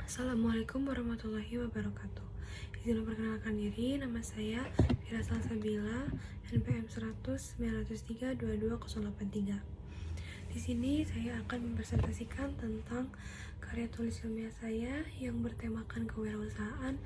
Assalamualaikum warahmatullahi wabarakatuh. Izin memperkenalkan diri, nama saya Fira Salsabila, NPM 100-903-22083. Di sini saya akan mempresentasikan tentang karya tulis ilmiah saya yang bertemakan kewirausahaan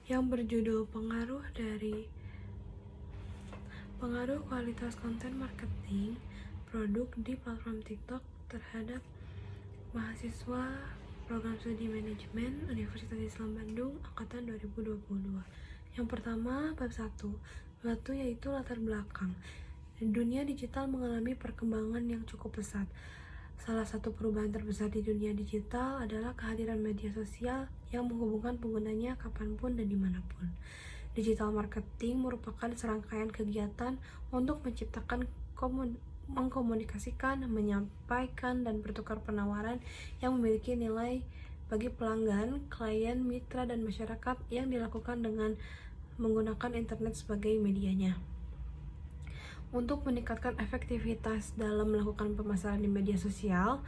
yang berjudul pengaruh kualitas konten marketing produk di platform TikTok terhadap mahasiswa Program Studi Manajemen Universitas Islam Bandung Angkatan 2022. Yang pertama, bab 1 yaitu latar belakang. Dunia digital mengalami perkembangan yang cukup pesat. Salah satu perubahan terbesar di dunia digital adalah kehadiran media sosial yang menghubungkan penggunanya kapanpun dan dimanapun. Digital marketing merupakan serangkaian kegiatan untuk menciptakan mengkomunikasikan, menyampaikan, dan bertukar penawaran yang memiliki nilai bagi pelanggan, klien, mitra, dan masyarakat yang dilakukan dengan menggunakan internet sebagai medianya. Untuk meningkatkan efektivitas dalam melakukan pemasaran di media sosial,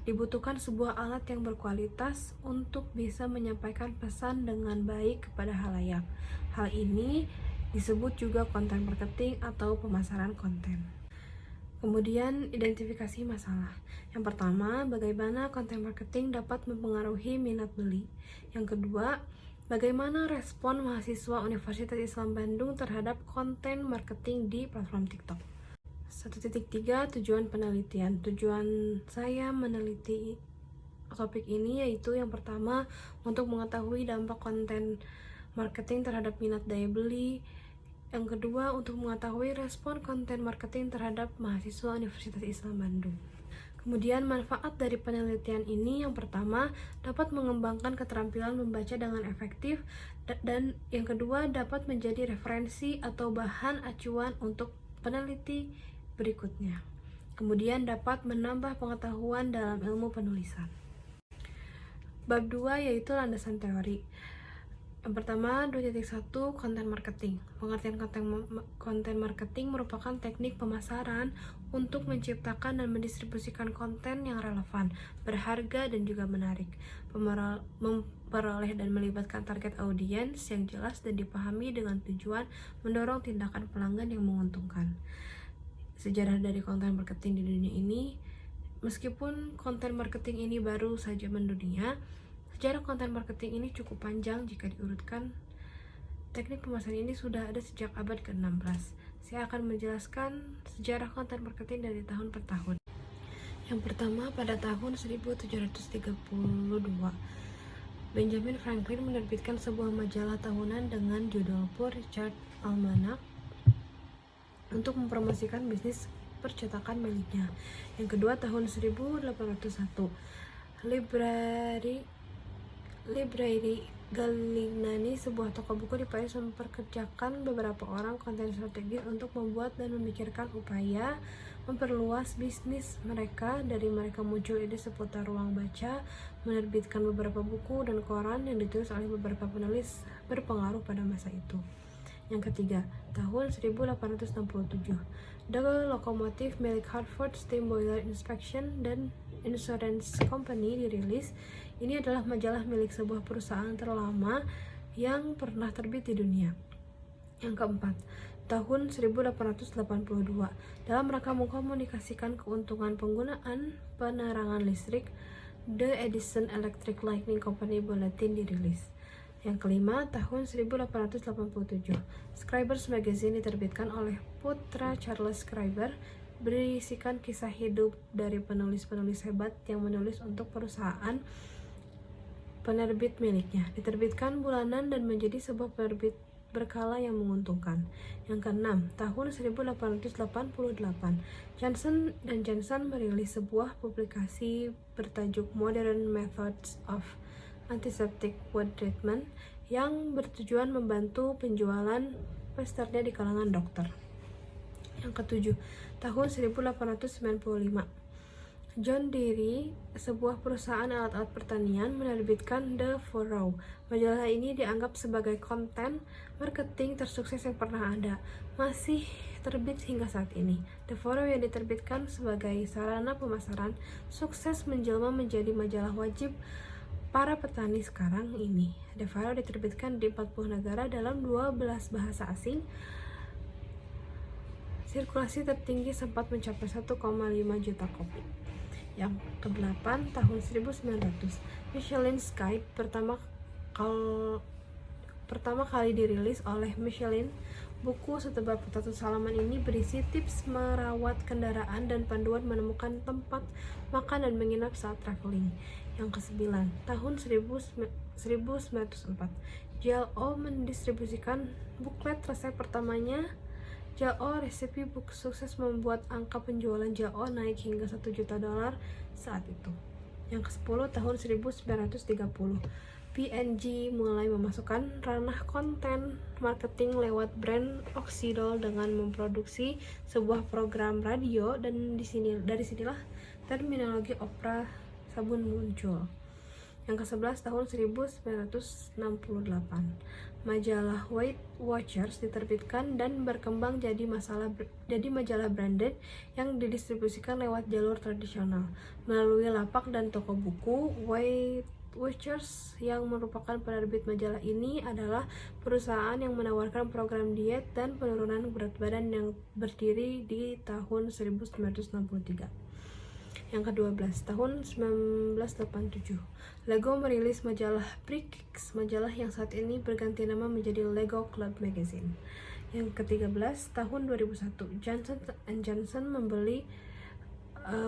dibutuhkan sebuah alat yang berkualitas untuk bisa menyampaikan pesan dengan baik kepada khalayak. Hal ini disebut juga konten marketing atau pemasaran konten. Kemudian, identifikasi masalah. Yang pertama, bagaimana konten marketing dapat mempengaruhi minat beli. Yang kedua, bagaimana respon mahasiswa Universitas Islam Bandung terhadap konten marketing di platform TikTok. 1.3 Tujuan penelitian. Tujuan saya meneliti topik ini yaitu yang pertama, untuk mengetahui dampak konten marketing terhadap minat daya beli. Yang kedua, untuk mengetahui respon konten marketing terhadap mahasiswa Universitas Islam Bandung. Kemudian, manfaat dari penelitian ini yang pertama, dapat mengembangkan keterampilan membaca dengan efektif, dan yang kedua, dapat menjadi referensi atau bahan acuan untuk peneliti berikutnya. Kemudian, dapat menambah pengetahuan dalam ilmu penulisan. Bab 2 yaitu landasan teori. Yang pertama, 2.1 konten marketing. Pengertian konten marketing merupakan teknik pemasaran untuk menciptakan dan mendistribusikan konten yang relevan, berharga, dan juga menarik, memperoleh dan melibatkan target audiens yang jelas dan dipahami dengan tujuan mendorong tindakan pelanggan yang menguntungkan. Sejarah dari konten marketing di dunia ini, meskipun konten marketing ini baru saja mendunia, sejarah konten marketing ini cukup panjang jika diurutkan. Teknik pemasaran ini sudah ada sejak abad ke-16. Saya akan menjelaskan sejarah konten marketing dari tahun per tahun. Yang pertama, pada tahun 1732, Benjamin Franklin menerbitkan sebuah majalah tahunan dengan judul Poor Richard Almanac untuk mempromosikan bisnis percetakan miliknya. Yang kedua, tahun 1801, Librairie Galignani, sebuah toko buku di Paris, memperkerjakan beberapa orang konten strategis untuk membuat dan memikirkan upaya memperluas bisnis mereka. Dari mereka muncul ide seputar ruang baca, menerbitkan beberapa buku dan koran yang ditulis oleh beberapa penulis berpengaruh pada masa itu. Yang ketiga, tahun 1867, The Locomotive milik Hartford Steam Boiler Inspection dan Insurance Company dirilis. Ini adalah majalah milik sebuah perusahaan terlama yang pernah terbit di dunia. Yang keempat, tahun 1882, dalam rangka mengkomunikasikan keuntungan penggunaan penerangan listrik, The Edison Electric Lighting Company Bulletin dirilis. Yang kelima, tahun 1887, Scribner's Magazine diterbitkan oleh putra Charles Scribner, berisikan kisah hidup dari penulis-penulis hebat yang menulis untuk perusahaan penerbit miliknya. Diterbitkan bulanan dan menjadi sebuah penerbit berkala yang menguntungkan. Yang keenam, tahun 1888, Johnson & Johnson merilis sebuah publikasi bertajuk Modern Methods of Antiseptic Wound Treatment yang bertujuan membantu penjualan pesternya di kalangan dokter. Yang ketujuh, tahun 1895, John Deere, sebuah perusahaan alat-alat pertanian, menerbitkan The Furrow. Majalah ini dianggap sebagai konten marketing tersukses yang pernah ada, masih terbit hingga saat ini. The Furrow yang diterbitkan sebagai sarana pemasaran sukses menjelma menjadi majalah wajib para petani sekarang ini. Devaro diterbitkan di 40 negara dalam 12 bahasa asing. Sirkulasi tertinggi sempat mencapai 1,5 juta kopi. Yang ke-8, tahun 1900, Michelin Guide pertama kali dirilis oleh Michelin. Buku setebal 400 halaman ini berisi tips merawat kendaraan dan panduan menemukan tempat makan dan menginap saat traveling. Yang ke-9, tahun 1904, JLO mendistribusikan buklet resep pertamanya. JLO Recipe Book sukses membuat angka penjualan JLO naik hingga $1 juta saat itu. Yang ke-10, tahun 1930, P&G mulai memasukkan ranah konten marketing lewat brand Oxydol dengan memproduksi sebuah program radio, dan dari sinilah terminologi opera sabun muncul. Yang ke-11, tahun 1968, majalah Weight Watchers diterbitkan dan berkembang jadi majalah branded yang didistribusikan lewat jalur tradisional melalui lapak dan toko buku. Weight Watchers yang merupakan penerbit majalah ini adalah perusahaan yang menawarkan program diet dan penurunan berat badan yang berdiri di tahun 1963. Yang ke-12, tahun 1987, Lego merilis majalah Brick, majalah yang saat ini berganti nama menjadi Lego Club Magazine. Yang ke-13, tahun 2001, Johnson & Johnson membeli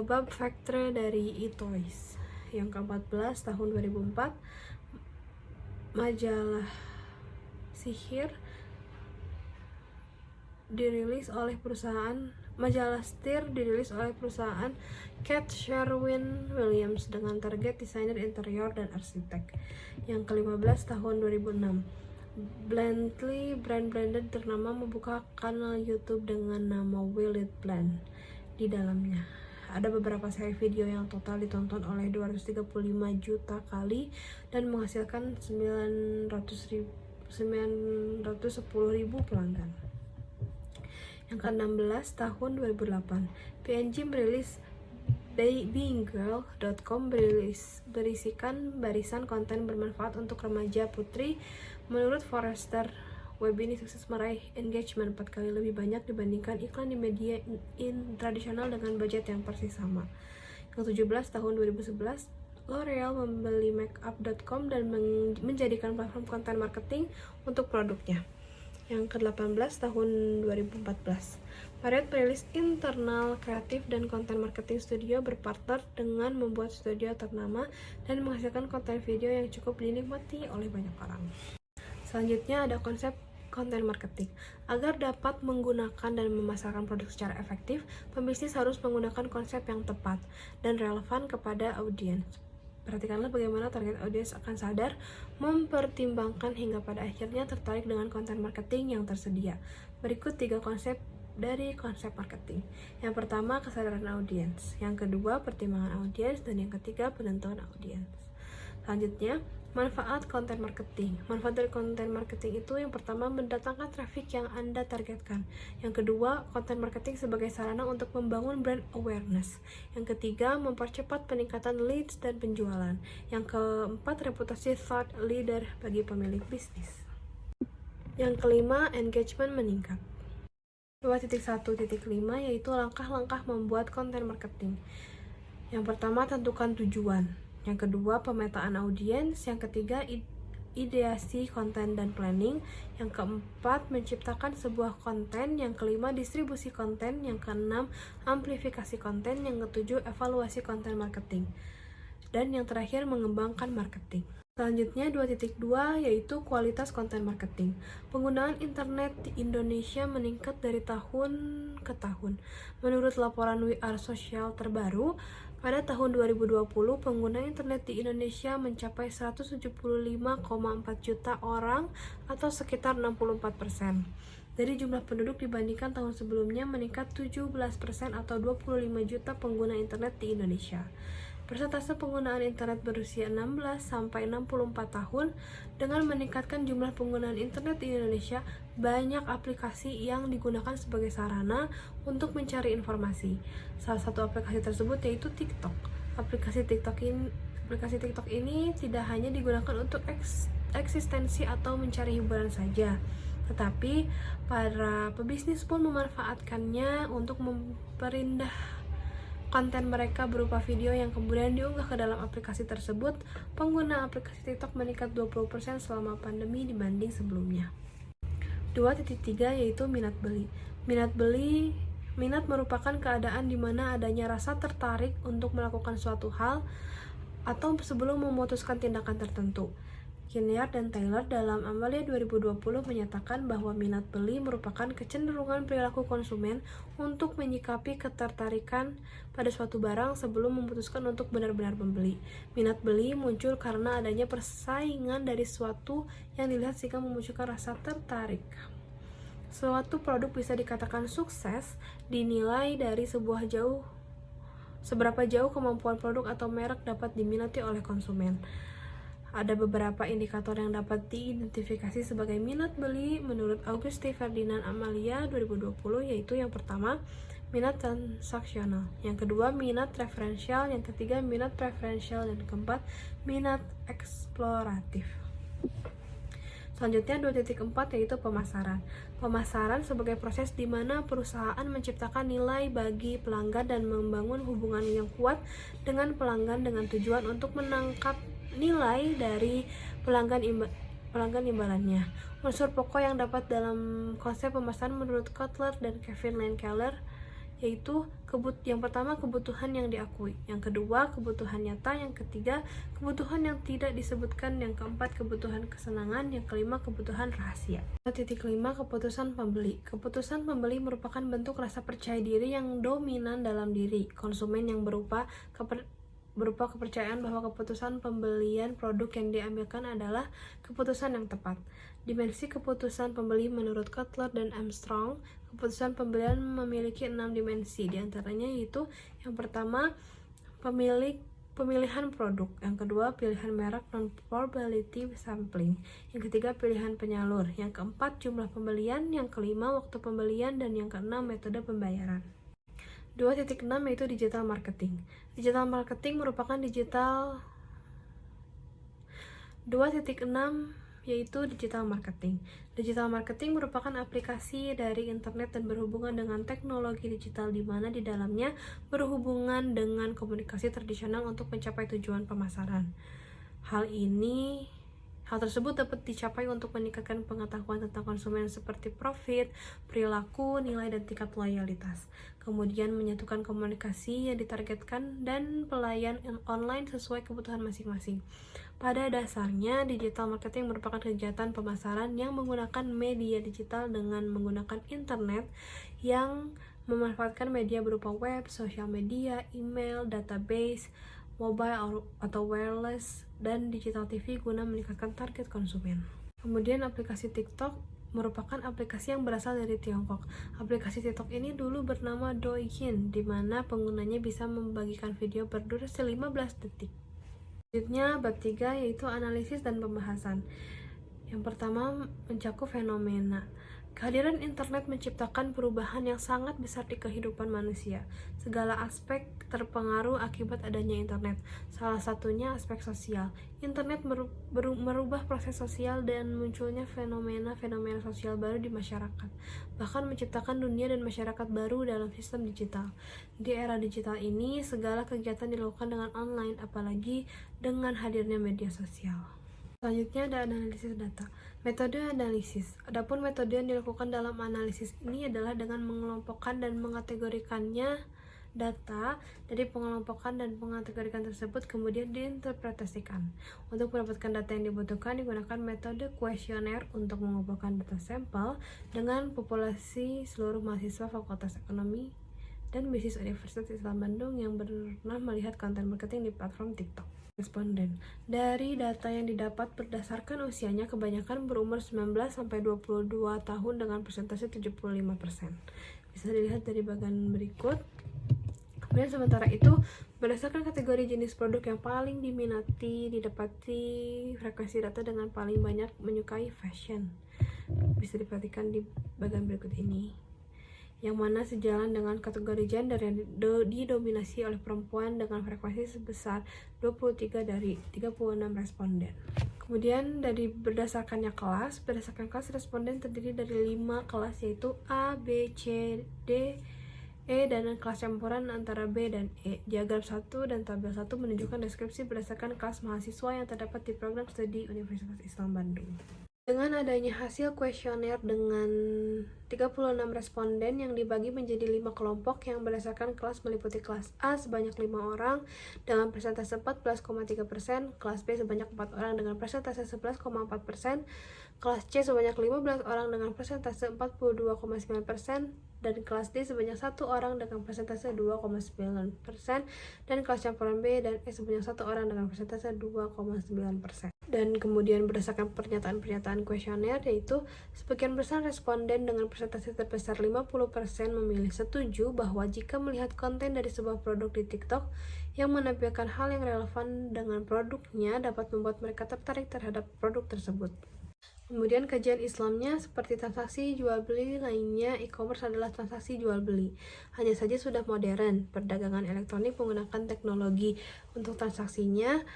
Bob Factor dari eToys. Yang ke-14, tahun 2004, majalah Sihir dirilis oleh perusahaan Kate Sherwin-Williams dengan target desainer interior dan arsitek. Yang ke-15, tahun 2006, brand blended ternama membuka kanal YouTube dengan nama Will It Blend. Di dalamnya ada beberapa seri video yang total ditonton oleh 235 juta kali dan menghasilkan 910.000 pelanggan. Yang ke-16, tahun 2008, P&G merilis BeingGirl.com berisikan barisan konten bermanfaat untuk remaja putri. Menurut Forrester, web ini sukses meraih engagement 4 kali lebih banyak dibandingkan iklan di media tradisional dengan budget yang persis sama. Yang 17, tahun 2011, L'Oreal membeli Makeup.com dan menjadikan platform konten marketing untuk produknya. Yang ke-18, tahun 2014, Marriott merilis internal kreatif dan konten marketing studio berpartner dengan membuat studio ternama dan menghasilkan konten video yang cukup dinikmati oleh banyak orang. Selanjutnya ada konsep konten marketing. Agar dapat menggunakan dan memasarkan produk secara efektif, pembisnis harus menggunakan konsep yang tepat dan relevan kepada audiens. Perhatikanlah bagaimana target audiens akan sadar, mempertimbangkan hingga pada akhirnya tertarik dengan konten marketing yang tersedia. Berikut 3 konsep dari konsep marketing. Yang pertama, kesadaran audiens. Yang kedua, pertimbangan audiens. Dan yang ketiga, penentuan audiens. Selanjutnya, manfaat konten marketing. Manfaat dari konten marketing itu yang pertama, mendatangkan traffic yang Anda targetkan. Yang kedua, konten marketing sebagai sarana untuk membangun brand awareness. Yang ketiga, mempercepat peningkatan leads dan penjualan. Yang keempat, reputasi thought leader bagi pemilik bisnis. Yang kelima, engagement meningkat. 2.1.5 yaitu langkah-langkah membuat konten marketing. Yang pertama, tentukan tujuan. Yang kedua, pemetaan audiens. Yang ketiga, ideasi konten dan planning. Yang keempat, menciptakan sebuah konten. Yang kelima, distribusi konten. Yang keenam, amplifikasi konten. Yang ketujuh, evaluasi konten marketing. Dan yang terakhir, mengembangkan marketing. Selanjutnya 2.2 yaitu kualitas konten marketing. Penggunaan internet di Indonesia meningkat dari tahun ke tahun. Menurut laporan We Are Social terbaru, pada tahun 2020 pengguna internet di Indonesia mencapai 175,4 juta orang atau sekitar 64%. Dari jumlah penduduk dibandingkan tahun sebelumnya meningkat 17% atau 25 juta pengguna internet di Indonesia. Persentase penggunaan internet berusia 16 sampai 64 tahun. Dengan meningkatkan jumlah penggunaan internet di Indonesia, banyak aplikasi yang digunakan sebagai sarana untuk mencari informasi. Salah satu aplikasi tersebut yaitu TikTok. Aplikasi TikTok Aplikasi TikTok ini tidak hanya digunakan untuk eksistensi atau mencari hiburan saja, tetapi para pebisnis pun memanfaatkannya untuk memperindah konten mereka berupa video yang kemudian diunggah ke dalam aplikasi tersebut. Pengguna aplikasi TikTok meningkat 20% selama pandemi dibanding sebelumnya. 2.3 yaitu minat beli. Minat merupakan keadaan di mana adanya rasa tertarik untuk melakukan suatu hal atau sebelum memutuskan tindakan tertentu. Kinnear dan Taylor dalam Amalia 2020 menyatakan bahwa minat beli merupakan kecenderungan perilaku konsumen untuk menyikapi ketertarikan pada suatu barang sebelum memutuskan untuk benar-benar membeli. Minat beli muncul karena adanya persaingan dari sesuatu yang dilihat sehingga memunculkan rasa tertarik. Suatu produk bisa dikatakan sukses dinilai dari seberapa jauh kemampuan produk atau merek dapat diminati oleh konsumen. Ada beberapa indikator yang dapat diidentifikasi sebagai minat beli menurut Auguste Ferdinand Amalia 2020, yaitu yang pertama, minat transaksional, yang kedua, minat referensial, yang ketiga, minat preferensial, dan keempat, minat eksploratif. Selanjutnya 2.4 yaitu pemasaran. Pemasaran sebagai proses di mana perusahaan menciptakan nilai bagi pelanggan dan membangun hubungan yang kuat dengan pelanggan dengan tujuan untuk menangkap nilai dari pelanggan imbalannya. Unsur pokok yang dapat dalam konsep pemasaran menurut Kotler dan Kevin Lane Keller yaitu yang pertama kebutuhan yang diakui, yang kedua kebutuhan nyata, yang ketiga kebutuhan yang tidak disebutkan, yang keempat kebutuhan kesenangan, yang kelima kebutuhan rahasia. 5. Keputusan pembeli. Keputusan pembeli merupakan bentuk rasa percaya diri yang dominan dalam diri konsumen yang berupa kepercayaan bahwa keputusan pembelian produk yang diambilkan adalah keputusan yang tepat. Dimensi keputusan pembeli menurut Kotler dan Armstrong, keputusan pembelian memiliki 6 dimensi, diantaranya yaitu yang pertama pemilihan produk, yang kedua pilihan merek non-probability sampling, yang ketiga pilihan penyalur, yang keempat jumlah pembelian, yang kelima waktu pembelian, dan yang keenam metode pembayaran. 2.6 yaitu digital marketing. Digital marketing merupakan 2.6 yaitu digital marketing. Digital marketing merupakan aplikasi dari internet dan berhubungan dengan teknologi digital di mana di dalamnya berhubungan dengan komunikasi tradisional untuk mencapai tujuan pemasaran. Hal tersebut dapat dicapai untuk meningkatkan pengetahuan tentang konsumen seperti profit, perilaku, nilai, dan tingkat loyalitas. Kemudian menyatukan komunikasi yang ditargetkan dan pelayan online sesuai kebutuhan masing-masing. Pada dasarnya, digital marketing merupakan kegiatan pemasaran yang menggunakan media digital dengan menggunakan internet yang memanfaatkan media berupa web, sosial media, email, database, mobile atau wireless, dan digital TV guna meningkatkan target konsumen. Kemudian aplikasi TikTok merupakan aplikasi yang berasal dari Tiongkok. Aplikasi TikTok ini dulu bernama Douyin, di mana penggunanya bisa membagikan video berdurasi 15 detik. Selanjutnya bab 3 yaitu analisis dan pembahasan. Yang pertama mencakup fenomena. Kehadiran internet menciptakan perubahan yang sangat besar di kehidupan manusia. Segala aspek terpengaruh akibat adanya internet. Salah satunya aspek sosial. Internet merubah proses sosial dan munculnya fenomena-fenomena sosial baru di masyarakat. Bahkan menciptakan dunia dan masyarakat baru dalam sistem digital. Di era digital ini, segala kegiatan dilakukan dengan online, apalagi dengan hadirnya media sosial. Selanjutnya ada analisis data. Metode analisis. Adapun metode yang dilakukan dalam analisis ini adalah dengan mengelompokkan dan mengategorikannya data dari pengelompokan dan pengategorikan tersebut kemudian diinterpretasikan. Untuk mendapatkan data yang dibutuhkan digunakan metode kuesioner untuk mengumpulkan data sampel dengan populasi seluruh mahasiswa Fakultas Ekonomi dan Bisnis Universitas Islam Bandung yang pernah melihat konten marketing di platform TikTok. Responden. Dari data yang didapat berdasarkan usianya kebanyakan berumur 19-22 tahun dengan persentase 75%. Bisa dilihat dari bagian berikut. Kemudian sementara itu, berdasarkan kategori jenis produk yang paling diminati, didapati frekuensi data dengan paling banyak menyukai fashion. Bisa diperhatikan di bagian berikut ini. yang mana sejalan dengan kategori gender yang didominasi oleh perempuan dengan frekuensi sebesar 23 dari 36 responden. Kemudian berdasarkan kelas responden terdiri dari 5 kelas, yaitu A, B, C, D, E, dan kelas campuran antara B dan E. Diagram 1 dan tabel 1 menunjukkan deskripsi berdasarkan kelas mahasiswa yang terdapat di program studi Universitas Islam Bandung. Dengan adanya hasil kuesioner dengan 36 responden yang dibagi menjadi 5 kelompok yang berdasarkan kelas meliputi kelas A sebanyak 5 orang dengan persentase 14,3%, kelas B sebanyak 4 orang dengan persentase 11,4%, kelas C sebanyak 15 orang dengan persentase 42,9%, dan kelas D sebanyak 1 orang dengan persentase 2,9%, dan kelas campuran B dan E sebanyak 1 orang dengan persentase 2,9%. Dan kemudian berdasarkan pernyataan kuesioner, yaitu sebagian besar responden dengan persentase terbesar 50% memilih setuju bahwa jika melihat konten dari sebuah produk di TikTok yang menampilkan hal yang relevan dengan produknya dapat membuat mereka tertarik terhadap produk tersebut. Kemudian kajian Islamnya seperti transaksi jual beli lainnya, e-commerce adalah transaksi jual beli. Hanya saja sudah modern. Perdagangan elektronik menggunakan teknologi untuk transaksinya.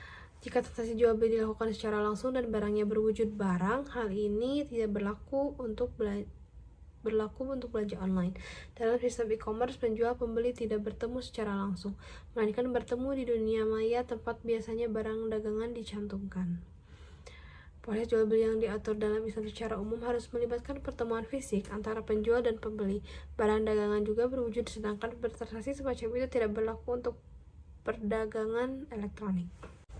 Jika transaksi jual beli dilakukan secara langsung dan barangnya berwujud barang, hal ini tidak berlaku untuk belanja online. Dalam sistem e-commerce, penjual pembeli tidak bertemu secara langsung, melainkan bertemu di dunia maya tempat biasanya barang dagangan dicantumkan. Proses jual beli yang diatur dalam Islam secara umum harus melibatkan pertemuan fisik antara penjual dan pembeli. Barang dagangan juga berwujud, sedangkan bertransaksi semacam itu tidak berlaku untuk perdagangan elektronik.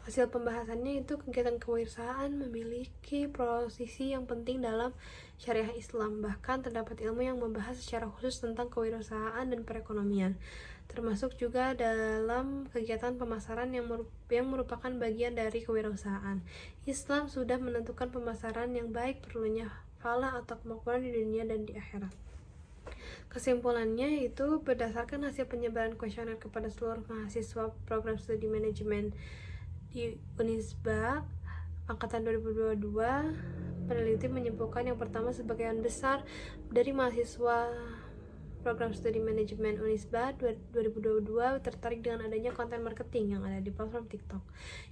Hasil pembahasannya itu kegiatan kewirausahaan memiliki posisi yang penting dalam syariah Islam. Bahkan terdapat ilmu yang membahas secara khusus tentang kewirausahaan dan perekonomian, termasuk juga dalam kegiatan pemasaran yang merupakan bagian dari kewirausahaan. Islam sudah menentukan pemasaran yang baik perlunya falah atau kemakmuran di dunia dan di akhirat. Kesimpulannya itu berdasarkan hasil penyebaran kuesioner kepada seluruh mahasiswa program studi manajemen di Unisba angkatan 2022, peneliti menyimpulkan yang pertama, sebagian besar dari mahasiswa program studi manajemen Unisba 2022 tertarik dengan adanya konten marketing yang ada di platform TikTok.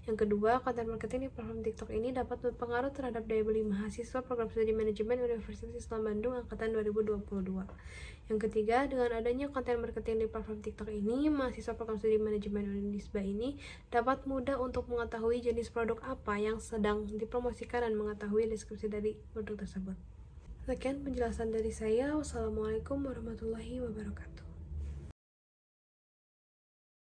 Yang kedua, konten marketing di platform TikTok ini dapat berpengaruh terhadap daya beli mahasiswa program studi manajemen Universitas Islam Bandung angkatan 2022. Yang ketiga, dengan adanya konten marketing di platform TikTok ini, mahasiswa program studi manajemen Unisba ini dapat mudah untuk mengetahui jenis produk apa yang sedang dipromosikan dan mengetahui deskripsi dari produk tersebut. Sekian penjelasan dari saya. Wassalamualaikum warahmatullahi wabarakatuh.